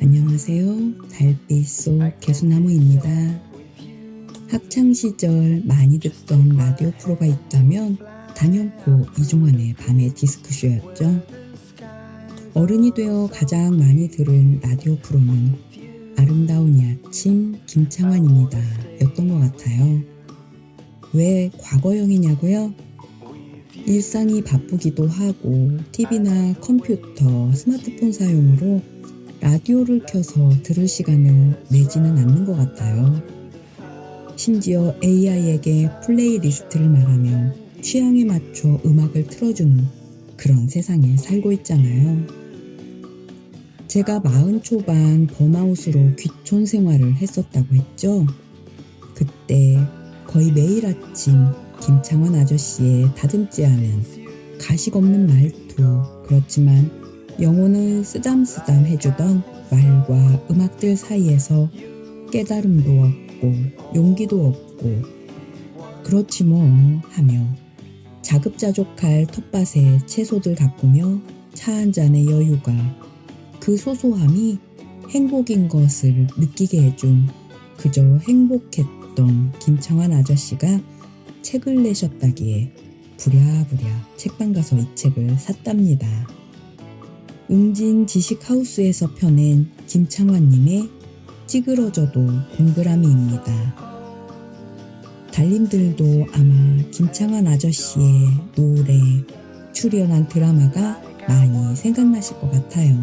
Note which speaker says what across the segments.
Speaker 1: 안녕하세요. 달빛 속 개수나무입니다. 학창시절 많이 듣던 라디오 프로가 있다면 단연코 이종환의 밤의 디스크쇼였죠. 어른이 되어 가장 많이 들은 라디오 프로는 아름다운 이 아침 김창완입니다 였던 것 같아요. 왜 과거형이냐고요? 일상이 바쁘기도 하고 TV나 컴퓨터, 스마트폰 사용으로 라디오를 켜서 들을 시간을 내지는 않는 것 같아요. 심지어 AI에게 플레이리스트를 말하면 취향에 맞춰 음악을 틀어주는 그런 세상에 살고 있잖아요. 제가 40 초반 번아웃으로 귀촌 생활을 했었다고 했죠. 그때 거의 매일 아침 김창완 아저씨의 다듬지 않은 가식 없는 말투, 그렇지만 영혼을 쓰담쓰담 해주던 말과 음악들 사이에서 깨달음도 없고 용기도 없고 그렇지 뭐 하며 자급자족할 텃밭에 채소들 가꾸며 차 한 잔의 여유가, 그 소소함이 행복인 것을 느끼게 해준 그저 행복했던 김창완 아저씨가 책을 내셨다기에 부랴부랴 책방 가서 이 책을 샀답니다. 웅진 지식하우스에서 펴낸 김창완님의 찌그러져도 동그라미입니다. 달님들도 아마 김창완 아저씨의 노래, 출연한 드라마가 많이 생각나실 것 같아요.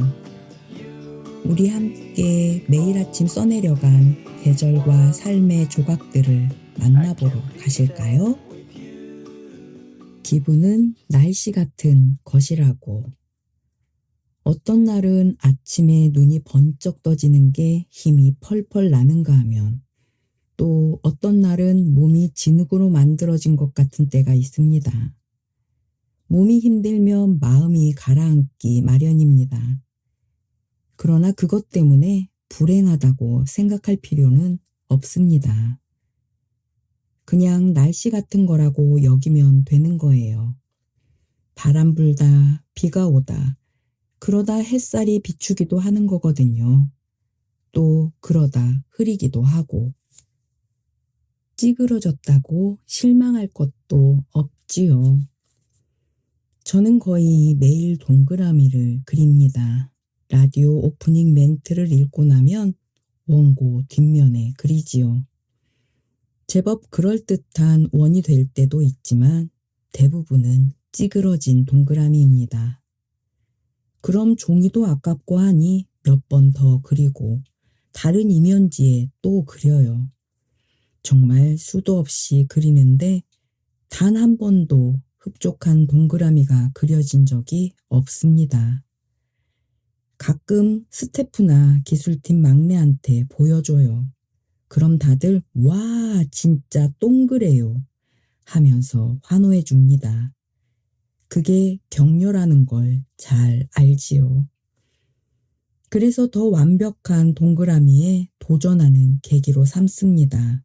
Speaker 1: 우리 함께 매일 아침 써내려간 계절과 삶의 조각들을 만나보러 가실까요? 기분은 날씨 같은 것이라고. 어떤 날은 아침에 눈이 번쩍 떠지는 게 힘이 펄펄 나는가 하면 또 어떤 날은 몸이 진흙으로 만들어진 것 같은 때가 있습니다. 몸이 힘들면 마음이 가라앉기 마련입니다. 그러나 그것 때문에 불행하다고 생각할 필요는 없습니다. 그냥 날씨 같은 거라고 여기면 되는 거예요. 바람 불다, 비가 오다, 그러다 햇살이 비추기도 하는 거거든요. 또 그러다 흐리기도 하고. 찌그러졌다고 실망할 것도 없지요. 저는 거의 매일 동그라미를 그립니다. 라디오 오프닝 멘트를 읽고 나면 원고 뒷면에 그리지요. 제법 그럴듯한 원이 될 때도 있지만 대부분은 찌그러진 동그라미입니다. 그럼 종이도 아깝고 하니 몇 번 더 그리고 다른 이면지에 또 그려요. 정말 수도 없이 그리는데 단 한 번도 흡족한 동그라미가 그려진 적이 없습니다. 가끔 스태프나 기술팀 막내한테 보여줘요. 그럼 다들 와 진짜 동그래요 하면서 환호해 줍니다. 그게 격려라는 걸 잘 알지요. 그래서 더 완벽한 동그라미에 도전하는 계기로 삼습니다.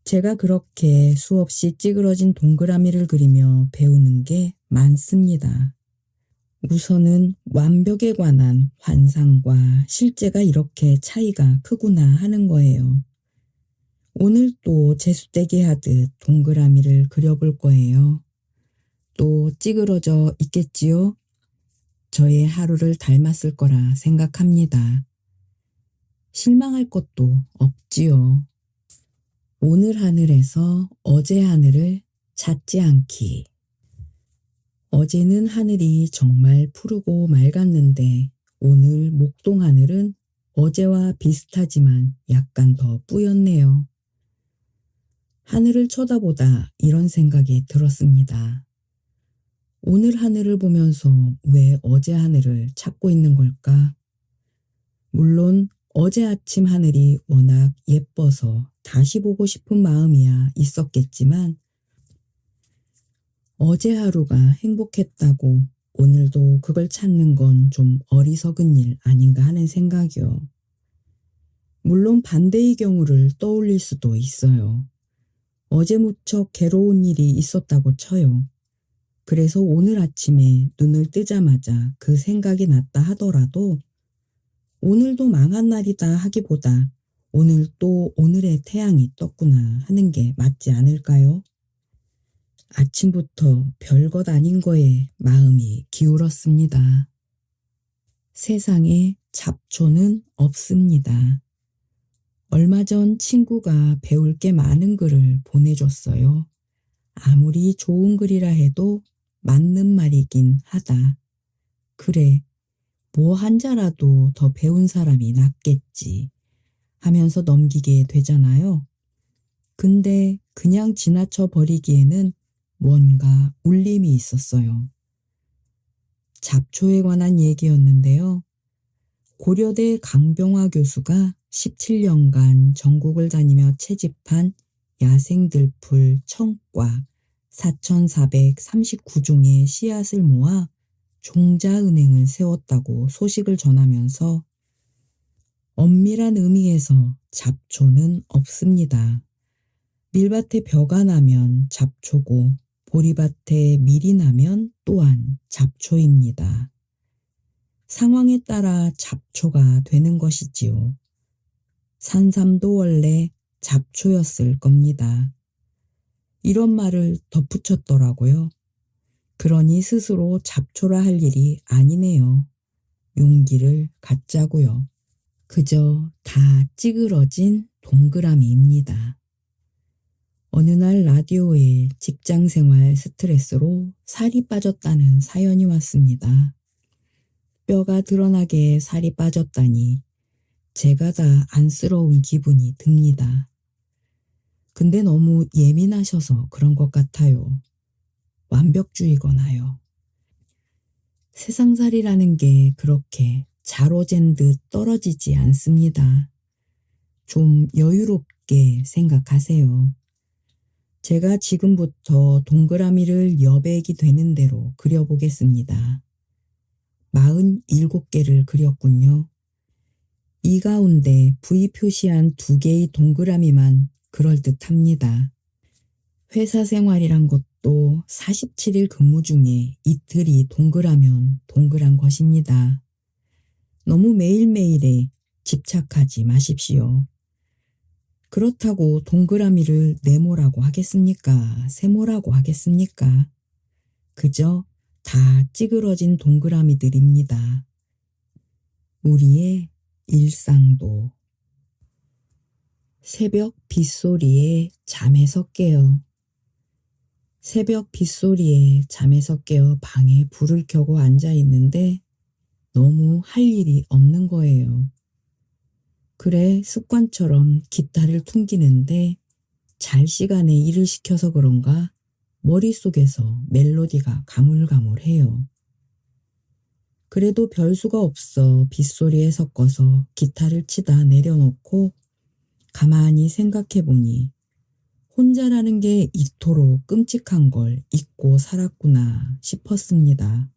Speaker 1: 제가 그렇게 수없이 찌그러진 동그라미를 그리며 배우는 게 많습니다. 우선은 완벽에 관한 환상과 실제가 이렇게 차이가 크구나 하는 거예요. 오늘 또 재수대기 하듯 동그라미를 그려볼 거예요. 또 찌그러져 있겠지요? 저의 하루를 닮았을 거라 생각합니다. 실망할 것도 없지요. 오늘 하늘에서 어제 하늘을 찾지 않기. 어제는 하늘이 정말 푸르고 맑았는데 오늘 목동 하늘은 어제와 비슷하지만 약간 더 뿌였네요. 하늘을 쳐다보다 이런 생각이 들었습니다. 오늘 하늘을 보면서 왜 어제 하늘을 찾고 있는 걸까? 물론 어제 아침 하늘이 워낙 예뻐서 다시 보고 싶은 마음이야 있었겠지만 어제 하루가 행복했다고 오늘도 그걸 찾는 건 좀 어리석은 일 아닌가 하는 생각이요. 물론 반대의 경우를 떠올릴 수도 있어요. 어제 무척 괴로운 일이 있었다고 쳐요. 그래서 오늘 아침에 눈을 뜨자마자 그 생각이 났다 하더라도 오늘도 망한 날이다 하기보다 오늘 또 오늘의 태양이 떴구나 하는 게 맞지 않을까요? 아침부터 별것 아닌 거에 마음이 기울었습니다. 세상에 잡초는 없습니다. 얼마 전 친구가 배울 게 많은 글을 보내줬어요. 아무리 좋은 글이라 해도 맞는 말이긴 하다. 그래, 뭐 한 자라도 더 배운 사람이 낫겠지 하면서 넘기게 되잖아요. 근데 그냥 지나쳐 버리기에는 뭔가 울림이 있었어요. 잡초에 관한 얘기였는데요. 고려대 강병화 교수가 17년간 전국을 다니며 채집한 야생들풀 청과 4,439종의 씨앗을 모아 종자은행을 세웠다고 소식을 전하면서 엄밀한 의미에서 잡초는 없습니다. 밀밭에 벼가 나면 잡초고 보리밭에 밀이 나면 또한 잡초입니다. 상황에 따라 잡초가 되는 것이지요. 산삼도 원래 잡초였을 겁니다. 이런 말을 덧붙였더라고요. 그러니 스스로 잡초라 할 일이 아니네요. 용기를 갖자고요. 그저 다 찌그러진 동그라미입니다. 어느 날 라디오에 직장생활 스트레스로 살이 빠졌다는 사연이 왔습니다. 뼈가 드러나게 살이 빠졌다니 제가 다 안쓰러운 기분이 듭니다. 근데 너무 예민하셔서 그런 것 같아요. 완벽주의거나요. 세상살이라는 게 그렇게 자로잰 듯 떨어지지 않습니다. 좀 여유롭게 생각하세요. 제가 지금부터 동그라미를 여백이 되는 대로 그려보겠습니다. 47개를 그렸군요. 이 가운데 V 표시한 2개의 동그라미만 그럴듯합니다. 회사 생활이란 것도 47일 근무 중에 이틀이 동그라면 동그란 것입니다. 너무 매일매일에 집착하지 마십시오. 그렇다고 동그라미를 네모라고 하겠습니까? 세모라고 하겠습니까? 그저 다 찌그러진 동그라미들입니다. 우리의 일상도. 새벽 빗소리에 잠에서 깨어. 새벽 빗소리에 잠에서 깨어 방에 불을 켜고 앉아 있는데 너무 할 일이 없는 거예요. 그래 습관처럼 기타를 퉁기는데 잘 시간에 일을 시켜서 그런가 머릿속에서 멜로디가 가물가물해요. 그래도 별수가 없어 빗소리에 섞어서 기타를 치다 내려놓고 가만히 생각해보니 혼자라는 게 이토록 끔찍한 걸 잊고 살았구나 싶었습니다.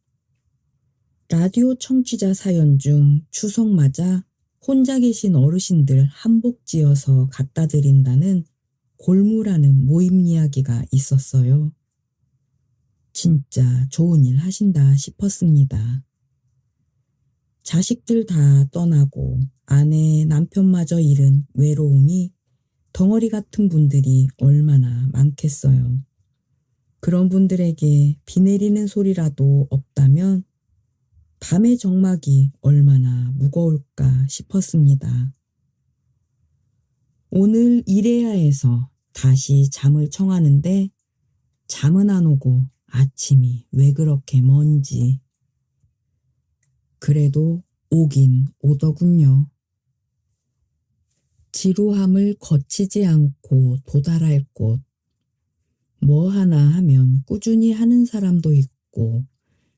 Speaker 1: 라디오 청취자 사연 중 추석 맞아 혼자 계신 어르신들 한복 지어서 갖다 드린다는 골무라는 모임 이야기가 있었어요. 진짜 좋은 일 하신다 싶었습니다. 자식들 다 떠나고 아내, 남편마저 잃은 외로움이 덩어리 같은 분들이 얼마나 많겠어요. 그런 분들에게 비 내리는 소리라도 없다면 밤의 정막이 얼마나 무거울까 싶었습니다. 오늘 일해야 해서 다시 잠을 청하는데 잠은 안 오고 아침이 왜 그렇게 먼지. 그래도 오긴 오더군요. 지루함을 거치지 않고 도달할 곳. 뭐 하나 하면 꾸준히 하는 사람도 있고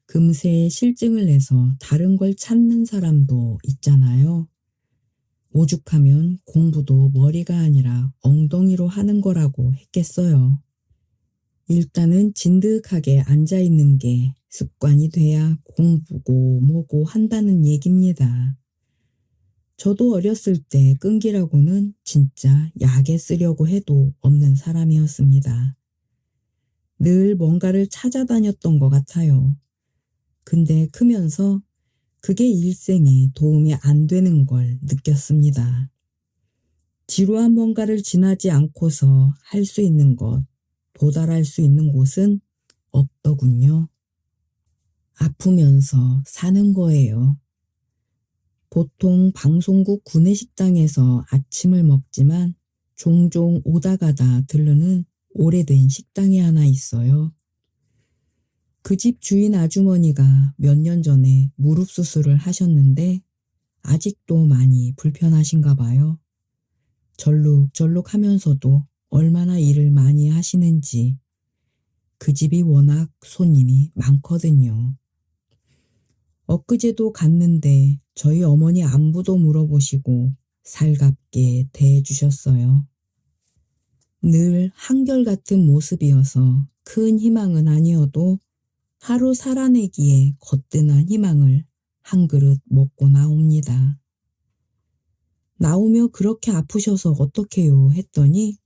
Speaker 1: 금세 실증을 내서 다른 걸 찾는 사람도 있잖아요. 오죽하면 공부도 머리가 아니라 엉덩이로 하는 거라고 했겠어요. 일단은 진득하게 앉아있는 게 습관이 돼야 공부고 뭐고 한다는 얘기입니다. 저도 어렸을 때 끈기라고는 진짜 약에 쓰려고 해도 없는 사람이었습니다. 늘 뭔가를 찾아다녔던 것 같아요. 근데 크면서 그게 일생에 도움이 안 되는 걸 느꼈습니다. 지루한 뭔가를 지나지 않고서 할 수 있는 것, 도달할 수 있는 곳은 없더군요. 아프면서 사는 거예요. 보통 방송국 구내식당에서 아침을 먹지만 종종 오다 가다 들르는 오래된 식당이 하나 있어요. 그 집 주인 아주머니가 몇 년 전에 무릎 수술을 하셨는데 아직도 많이 불편하신가 봐요. 절룩절룩 하면서도 얼마나 일을 많이 하시는지. 그 집이 워낙 손님이 많거든요. 엊그제도 갔는데 저희 어머니 안부도 물어보시고 살갑게 대해주셨어요. 늘 한결같은 모습이어서 큰 희망은 아니어도 하루 살아내기에 거뜬한 희망을 한 그릇 먹고 나옵니다. 나오며 그렇게 아프셔서 어떡해요 했더니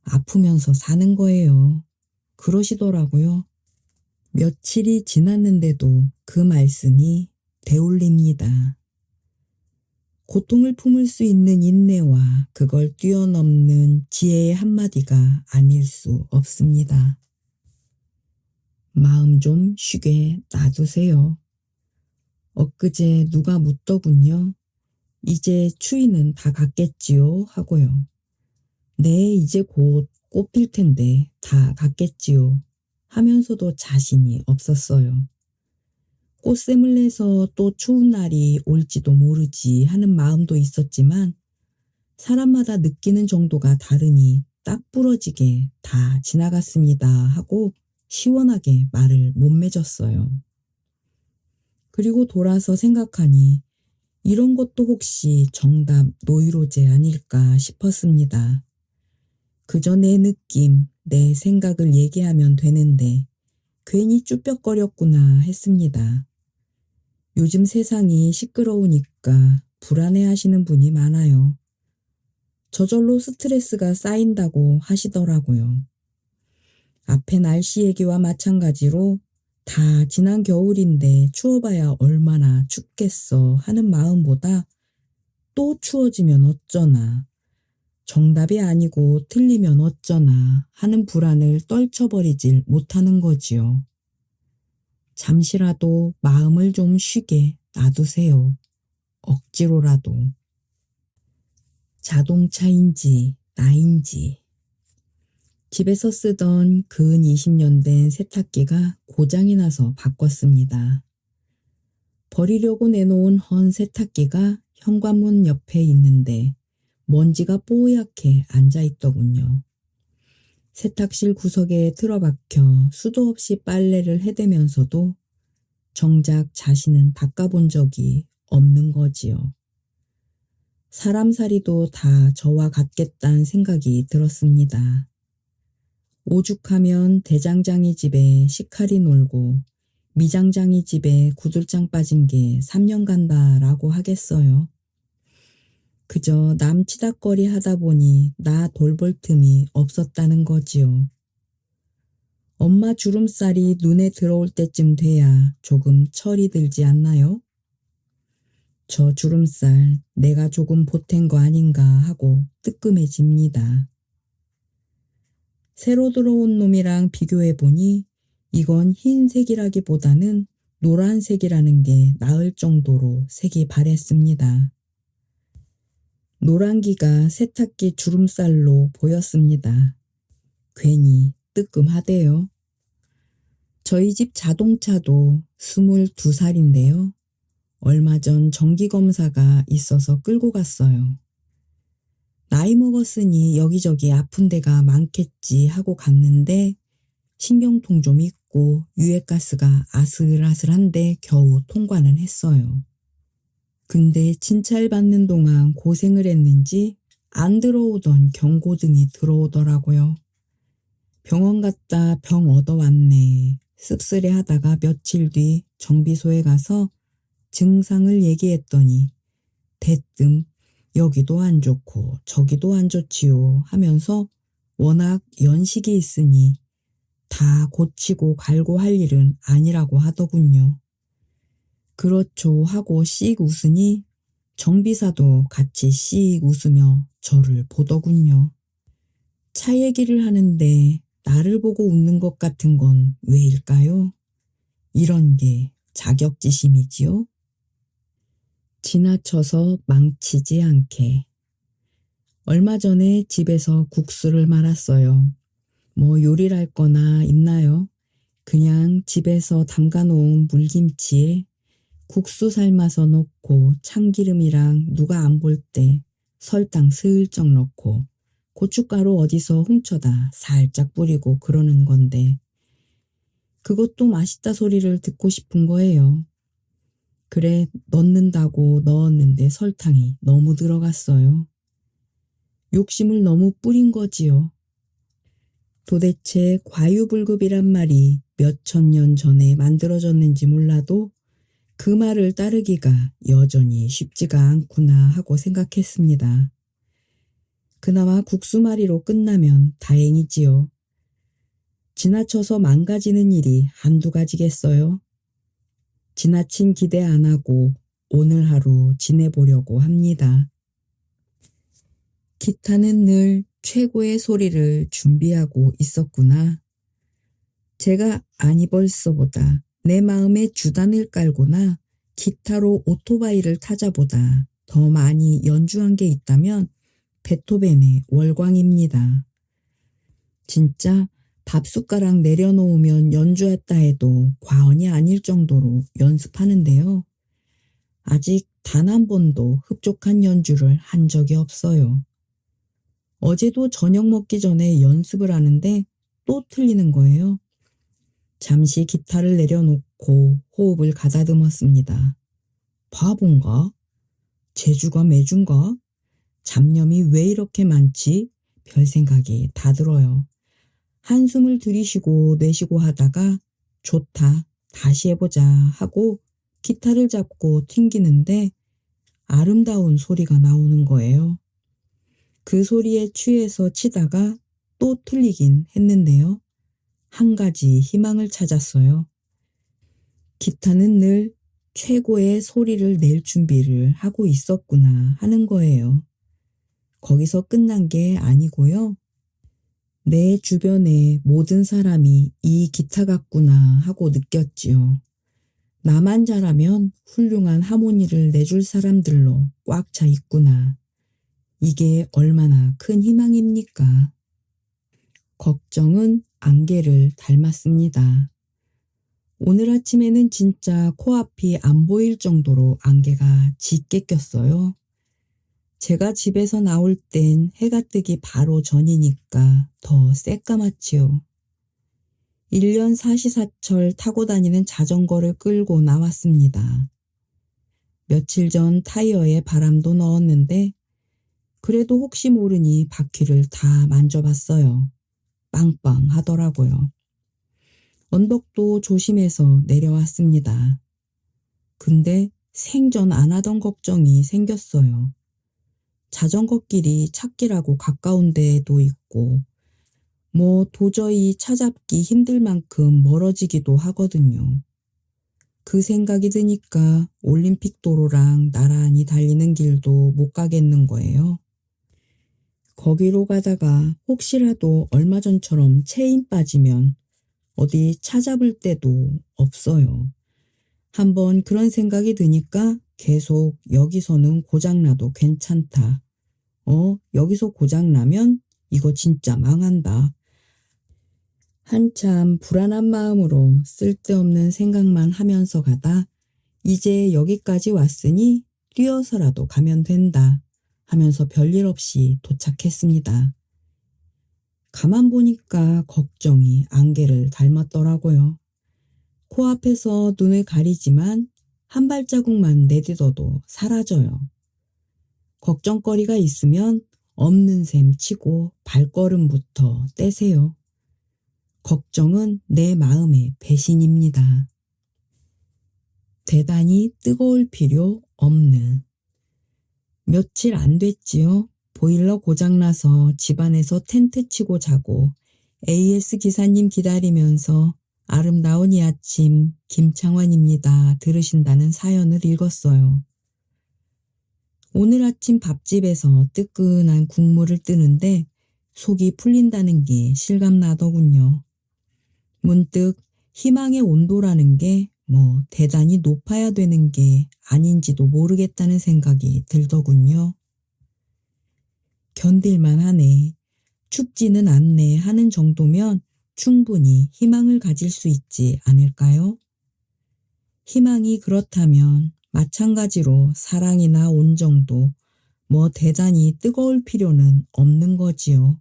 Speaker 1: 아프면서 사는 거예요. 그러시더라고요. 며칠이 지났는데도 그 말씀이 되울립니다. 고통을 품을 수 있는 인내와 그걸 뛰어넘는 지혜의 한마디가 아닐 수 없습니다. 마음 좀 쉬게 놔두세요. 엊그제 누가 묻더군요. 이제 추위는 다 갔겠지요 하고요. 네, 이제 곧 꽃 필 텐데 다 갔겠지요 하면서도 자신이 없었어요. 꽃샘을 내서 또 추운 날이 올지도 모르지 하는 마음도 있었지만 사람마다 느끼는 정도가 다르니 딱 부러지게 다 지나갔습니다 하고 시원하게 말을 못 맺었어요. 그리고 돌아서 생각하니 이런 것도 혹시 정답 노이로제 아닐까 싶었습니다. 그저 내 느낌, 내 생각을 얘기하면 되는데 괜히 쭈뼛거렸구나 했습니다. 요즘 세상이 시끄러우니까 불안해하시는 분이 많아요. 저절로 스트레스가 쌓인다고 하시더라고요. 앞에 날씨 얘기와 마찬가지로 다 지난 겨울인데 추워봐야 얼마나 춥겠어 하는 마음보다 또 추워지면 어쩌나, 정답이 아니고 틀리면 어쩌나 하는 불안을 떨쳐버리질 못하는 거지요. 잠시라도 마음을 좀 쉬게 놔두세요. 억지로라도. 자동차인지 나인지. 집에서 쓰던 근 20년 된 세탁기가 고장이 나서 바꿨습니다. 버리려고 내놓은 헌 세탁기가 현관문 옆에 있는데 먼지가 뽀얗게 앉아있더군요. 세탁실 구석에 틀어박혀 수도 없이 빨래를 해대면서도 정작 자신은 닦아본 적이 없는 거지요. 사람살이도 다 저와 같겠다는 생각이 들었습니다. 오죽하면 대장장이 집에 시칼이 놀고 미장장이 집에 구들장 빠진 게 3년 간다라고 하겠어요. 그저 남 치닥거리 하다 보니 나 돌볼 틈이 없었다는 거지요. 엄마 주름살이 눈에 들어올 때쯤 돼야 조금 철이 들지 않나요? 저 주름살 내가 조금 보탠 거 아닌가 하고 뜨끔해집니다. 새로 들어온 놈이랑 비교해보니 이건 흰색이라기보다는 노란색이라는 게 나을 정도로 색이 바랬습니다. 노란기가 세탁기 주름살로 보였습니다. 괜히 뜨끔하대요. 저희 집 자동차도 22살인데요. 얼마 전 정기검사가 있어서 끌고 갔어요. 나이 먹었으니 여기저기 아픈 데가 많겠지 하고 갔는데 신경통 좀 있고 유해가스가 아슬아슬한데 겨우 통과는 했어요. 근데 진찰받는 동안 고생을 했는지 안 들어오던 경고등이 들어오더라고요. 병원 갔다 병 얻어왔네. 씁쓸해 하다가 며칠 뒤 정비소에 가서 증상을 얘기했더니 대뜸 여기도 안 좋고 저기도 안 좋지요 하면서 워낙 연식이 있으니 다 고치고 갈고 할 일은 아니라고 하더군요. 그렇죠 하고 씩 웃으니 정비사도 같이 씩 웃으며 저를 보더군요. 차 얘기를 하는데 나를 보고 웃는 것 같은 건 왜일까요? 이런 게 자격지심이지요? 지나쳐서 망치지 않게. 얼마 전에 집에서 국수를 말았어요. 뭐 요리를 할 거나 있나요? 그냥 집에서 담가놓은 물김치에 국수 삶아서 넣고 참기름이랑 누가 안 볼 때 설탕 슬쩍 넣고 고춧가루 어디서 훔쳐다 살짝 뿌리고 그러는 건데 그것도 맛있다 소리를 듣고 싶은 거예요. 그래 넣는다고 넣었는데 설탕이 너무 들어갔어요. 욕심을 너무 뿌린 거지요. 도대체 과유불급이란 말이 몇천 년 전에 만들어졌는지 몰라도 그 말을 따르기가 여전히 쉽지가 않구나 하고 생각했습니다. 그나마 국수말이로 끝나면 다행이지요. 지나쳐서 망가지는 일이 한두 가지겠어요. 지나친 기대 안 하고 오늘 하루 지내보려고 합니다. 기타는 늘 최고의 소리를 준비하고 있었구나. 제가 아니 벌써보다 내 마음에 주단을 깔고나 기타로 오토바이를 타자보다 더 많이 연주한 게 있다면 베토벤의 월광입니다. 진짜 밥숟가락 내려놓으면 연주했다 해도 과언이 아닐 정도로 연습하는데요. 아직 단 한 번도 흡족한 연주를 한 적이 없어요. 어제도 저녁 먹기 전에 연습을 하는데 또 틀리는 거예요. 잠시 기타를 내려놓고 호흡을 가다듬었습니다. 바본가? 재주가 매준가? 잡념이 왜 이렇게 많지? 별 생각이 다 들어요. 한숨을 들이쉬고 내쉬고 하다가 좋다, 다시 해보자 하고 기타를 잡고 튕기는데 아름다운 소리가 나오는 거예요. 그 소리에 취해서 치다가 또 틀리긴 했는데요. 한 가지 희망을 찾았어요. 기타는 늘 최고의 소리를 낼 준비를 하고 있었구나 하는 거예요. 거기서 끝난 게 아니고요. 내 주변의 모든 사람이 이 기타 같구나 하고 느꼈지요. 나만 잘하면 훌륭한 하모니를 내줄 사람들로 꽉 차 있구나. 이게 얼마나 큰 희망입니까? 걱정은 안개를 닮았습니다. 오늘 아침에는 진짜 코앞이 안 보일 정도로 안개가 짙게 꼈어요. 제가 집에서 나올 땐 해가 뜨기 바로 전이니까 더 새까맣지요. 1년 사시사철 타고 다니는 자전거를 끌고 나왔습니다. 며칠 전 타이어에 바람도 넣었는데 그래도 혹시 모르니 바퀴를 다 만져봤어요. 빵빵하더라고요. 언덕도 조심해서 내려왔습니다. 근데 생전 안 하던 걱정이 생겼어요. 자전거 길이 찾기라고 가까운 데에도 있고 뭐 도저히 찾아잡기 힘들 만큼 멀어지기도 하거든요. 그 생각이 드니까 올림픽 도로랑 나란히 달리는 길도 못 가겠는 거예요. 거기로 가다가 혹시라도 얼마 전처럼 체인 빠지면 어디 찾아볼 데도 없어요. 한번 그런 생각이 드니까 계속 여기서는 고장나도 괜찮다. 여기서 고장나면 이거 진짜 망한다. 한참 불안한 마음으로 쓸데없는 생각만 하면서 가다 이제 여기까지 왔으니 뛰어서라도 가면 된다 하면서 별일 없이 도착했습니다. 가만 보니까 걱정이 안개를 닮았더라고요. 코앞에서 눈을 가리지만 한 발자국만 내딛어도 사라져요. 걱정거리가 있으면 없는 셈 치고 발걸음부터 떼세요. 걱정은 내 마음의 배신입니다. 대단히 뜨거울 필요 없는. 며칠 안 됐지요. 보일러 고장나서 집안에서 텐트 치고 자고 AS 기사님 기다리면서 아름다운 이 아침 김창완입니다. 들으신다는 사연을 읽었어요. 오늘 아침 밥집에서 뜨끈한 국물을 뜨는데 속이 풀린다는 게 실감나더군요. 문득 희망의 온도라는 게 대단히 높아야 되는 게 아닌지도 모르겠다는 생각이 들더군요. 견딜만 하네, 춥지는 않네 하는 정도면 충분히 희망을 가질 수 있지 않을까요? 희망이 그렇다면 마찬가지로 사랑이나 온정도 대단히 뜨거울 필요는 없는 거지요.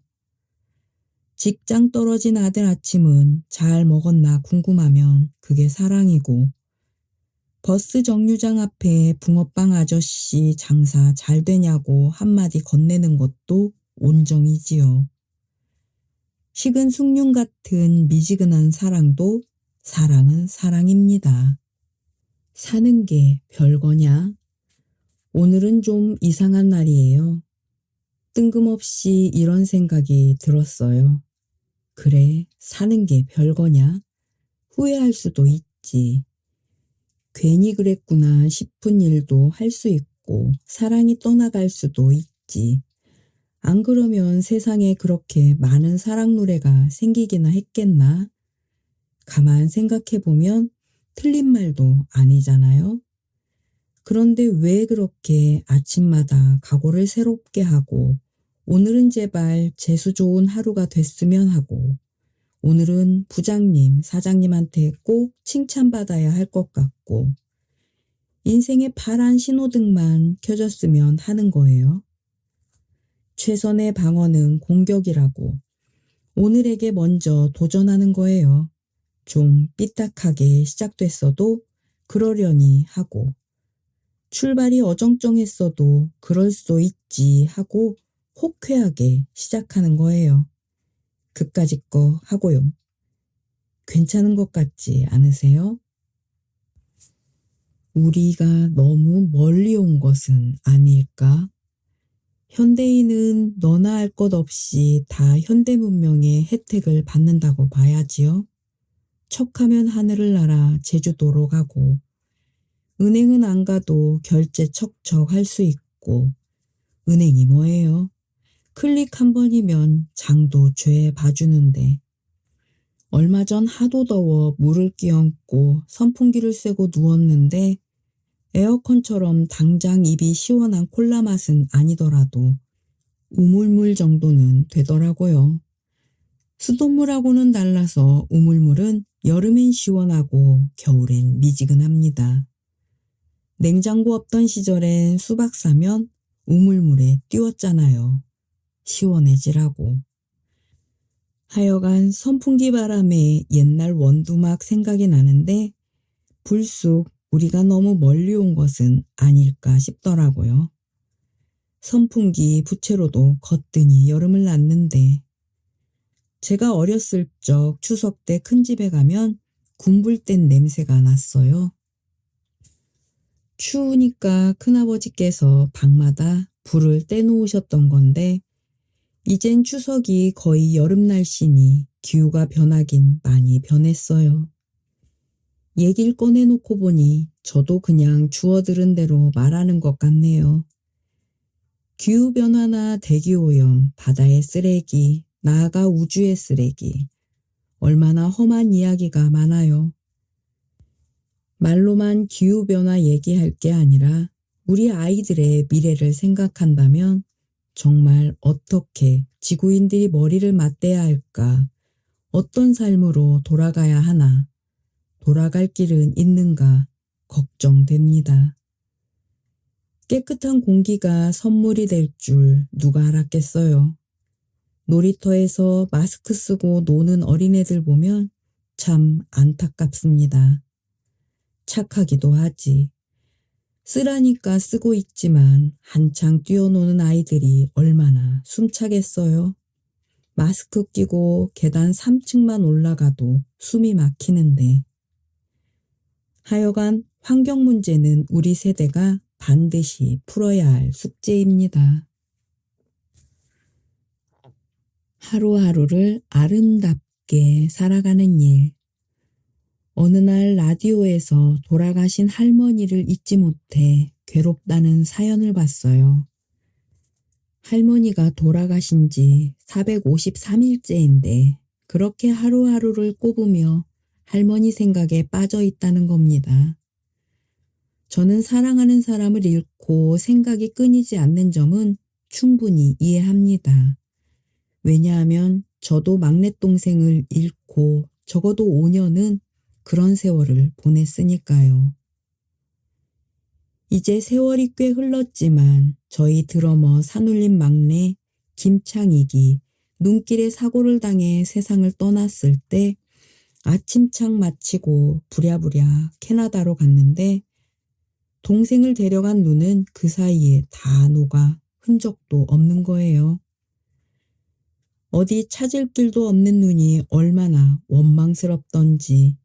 Speaker 1: 직장 떨어진 아들 아침은 잘 먹었나 궁금하면 그게 사랑이고, 버스 정류장 앞에 붕어빵 아저씨 장사 잘 되냐고 한마디 건네는 것도 온정이지요. 식은 숭늉 같은 미지근한 사랑도 사랑은 사랑입니다. 사는 게 별거냐? 오늘은 좀 이상한 날이에요. 뜬금없이 이런 생각이 들었어요. 그래, 사는 게 별거냐? 후회할 수도 있지. 괜히 그랬구나 싶은 일도 할 수 있고, 사랑이 떠나갈 수도 있지. 안 그러면 세상에 그렇게 많은 사랑 노래가 생기기나 했겠나? 가만 생각해보면 틀린 말도 아니잖아요. 그런데 왜 그렇게 아침마다 각오를 새롭게 하고, 오늘은 제발 재수 좋은 하루가 됐으면 하고, 오늘은 부장님, 사장님한테 꼭 칭찬받아야 할 것 같고, 인생의 파란 신호등만 켜졌으면 하는 거예요. 최선의 방어는 공격이라고 오늘에게 먼저 도전하는 거예요. 좀 삐딱하게 시작됐어도 그러려니 하고, 출발이 어정쩡했어도 그럴 수 있지 하고 호쾌하게 시작하는 거예요. 그까짓 거 하고요. 괜찮은 것 같지 않으세요? 우리가 너무 멀리 온 것은 아닐까? 현대인은 너나 할 것 없이 다 현대문명의 혜택을 받는다고 봐야지요. 척하면 하늘을 날아 제주도로 가고, 은행은 안 가도 결제 척척 할 수 있고, 은행이 뭐예요? 클릭 한 번이면 장도 죄 봐주는데, 얼마 전 하도 더워 물을 끼얹고 선풍기를 쐬고 누웠는데 에어컨처럼 당장 입이 시원한 콜라 맛은 아니더라도 우물물 정도는 되더라고요. 수돗물하고는 달라서 우물물은 여름엔 시원하고 겨울엔 미지근합니다. 냉장고 없던 시절엔 수박 사면 우물물에 띄웠잖아요. 시원해지라고. 하여간 선풍기 바람에 옛날 원두막 생각이 나는데 불쑥 우리가 너무 멀리 온 것은 아닐까 싶더라고요. 선풍기 부채로도 거뜬히 여름을 났는데, 제가 어렸을 적 추석 때 큰 집에 가면 군불 뗀 냄새가 났어요. 추우니까 큰아버지께서 방마다 불을 떼놓으셨던 건데, 이젠 추석이 거의 여름 날씨니 기후가 변하긴 많이 변했어요. 얘길 꺼내놓고 보니 저도 그냥 주워들은 대로 말하는 것 같네요. 기후변화나 대기오염, 바다의 쓰레기, 나아가 우주의 쓰레기, 얼마나 험한 이야기가 많아요. 말로만 기후변화 얘기할 게 아니라 우리 아이들의 미래를 생각한다면 정말 어떻게 지구인들이 머리를 맞대야 할까, 어떤 삶으로 돌아가야 하나, 돌아갈 길은 있는가 걱정됩니다. 깨끗한 공기가 선물이 될 줄 누가 알았겠어요. 놀이터에서 마스크 쓰고 노는 어린애들 보면 참 안타깝습니다. 착하기도 하지. 쓰라니까 쓰고 있지만 한창 뛰어노는 아이들이 얼마나 숨차겠어요. 마스크 끼고 계단 3층만 올라가도 숨이 막히는데. 하여간 환경 문제는 우리 세대가 반드시 풀어야 할 숙제입니다. 하루하루를 아름답게 살아가는 일. 어느 날 라디오에서 돌아가신 할머니를 잊지 못해 괴롭다는 사연을 봤어요. 할머니가 돌아가신 지 453일째인데 그렇게 하루하루를 꼽으며 할머니 생각에 빠져 있다는 겁니다. 저는 사랑하는 사람을 잃고 생각이 끊이지 않는 점은 충분히 이해합니다. 왜냐하면 저도 막내 동생을 잃고 적어도 5년은 그런 세월을 보냈으니까요. 이제 세월이 꽤 흘렀지만 저희 드러머 산울림 막내 김창익이 눈길에 사고를 당해 세상을 떠났을 때 아침창 마치고 부랴부랴 캐나다로 갔는데 동생을 데려간 눈은 그 사이에 다 녹아 흔적도 없는 거예요. 어디 찾을 길도 없는 눈이 얼마나 원망스럽던지.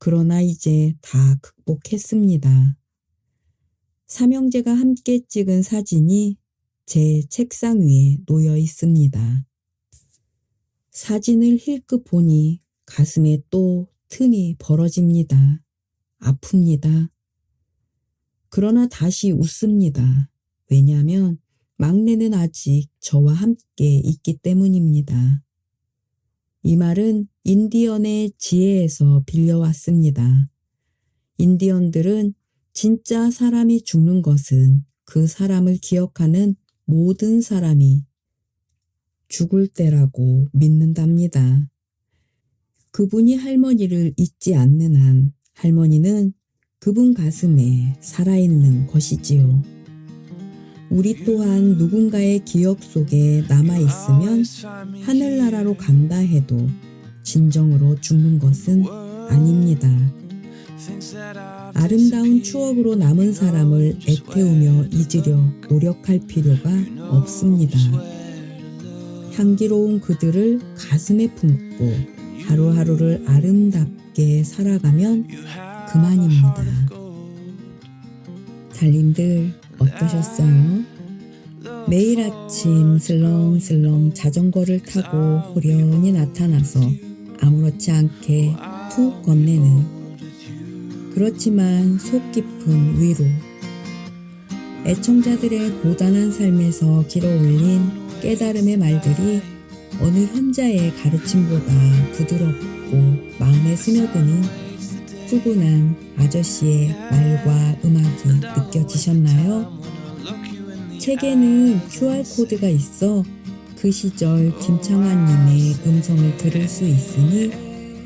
Speaker 1: 그러나 이제 다 극복했습니다. 삼형제가 함께 찍은 사진이 제 책상 위에 놓여 있습니다. 사진을 힐끗 보니 가슴에 또 틈이 벌어집니다. 아픕니다. 그러나 다시 웃습니다. 왜냐하면 막내는 아직 저와 함께 있기 때문입니다. 이 말은 인디언의 지혜에서 빌려왔습니다. 인디언들은 진짜 사람이 죽는 것은 그 사람을 기억하는 모든 사람이 죽을 때라고 믿는답니다. 그분이 할머니를 잊지 않는 한 할머니는 그분 가슴에 살아있는 것이지요. 우리 또한 누군가의 기억 속에 남아있으면 하늘나라로 간다 해도 진정으로 죽는 것은 아닙니다. 아름다운 추억으로 남은 사람을 애태우며 잊으려 노력할 필요가 없습니다. 향기로운 그들을 가슴에 품고 하루하루를 아름답게 살아가면 그만입니다. 달님들 어떠셨어요? 매일 아침 슬렁슬렁 자전거를 타고 호련히 나타나서 아무렇지 않게 툭 건네는 그렇지만 속 깊은 위로, 애청자들의 고단한 삶에서 길어올린 깨달음의 말들이 어느 현자의 가르침보다 부드럽고 마음에 스며드는 푸근한 아저씨의 말과 음악이 느껴지셨나요? 책에는 QR코드가 있어 그 시절 김창완님의 음성을 들을 수 있으니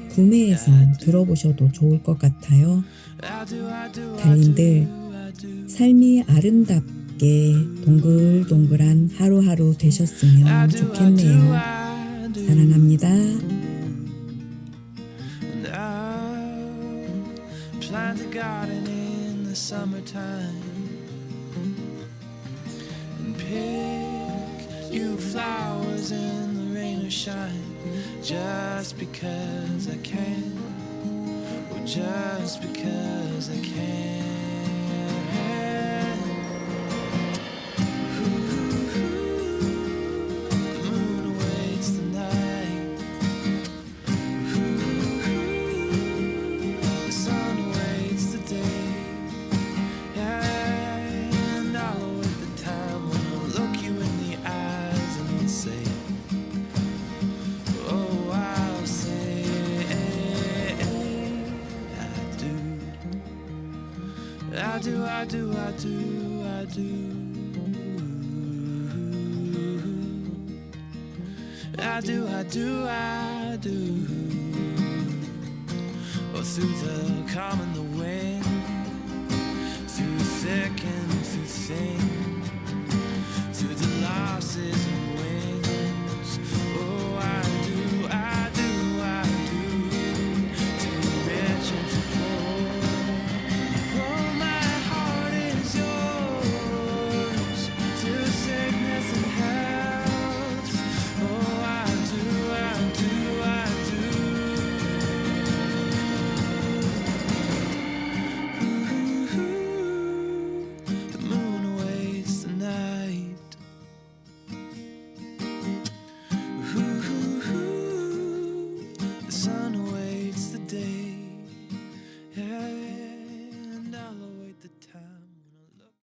Speaker 1: 구매해서 들어보셔도 좋을 것 같아요. 달님들, 삶이 아름답게 동글동글한 하루하루 되셨으면 좋겠네요. 사랑합니다. Plant a garden in the summertime and pick you flowers in the rain or shine, just because I can, or just because I can. The moon awaits the night, the sun awaits the day, and I'll await the time when I'll look you in the eyes and say, oh, I'll say I do, I do, I do, I do, I do, I do, I do, I do. Or through the calm and the wind, through thick and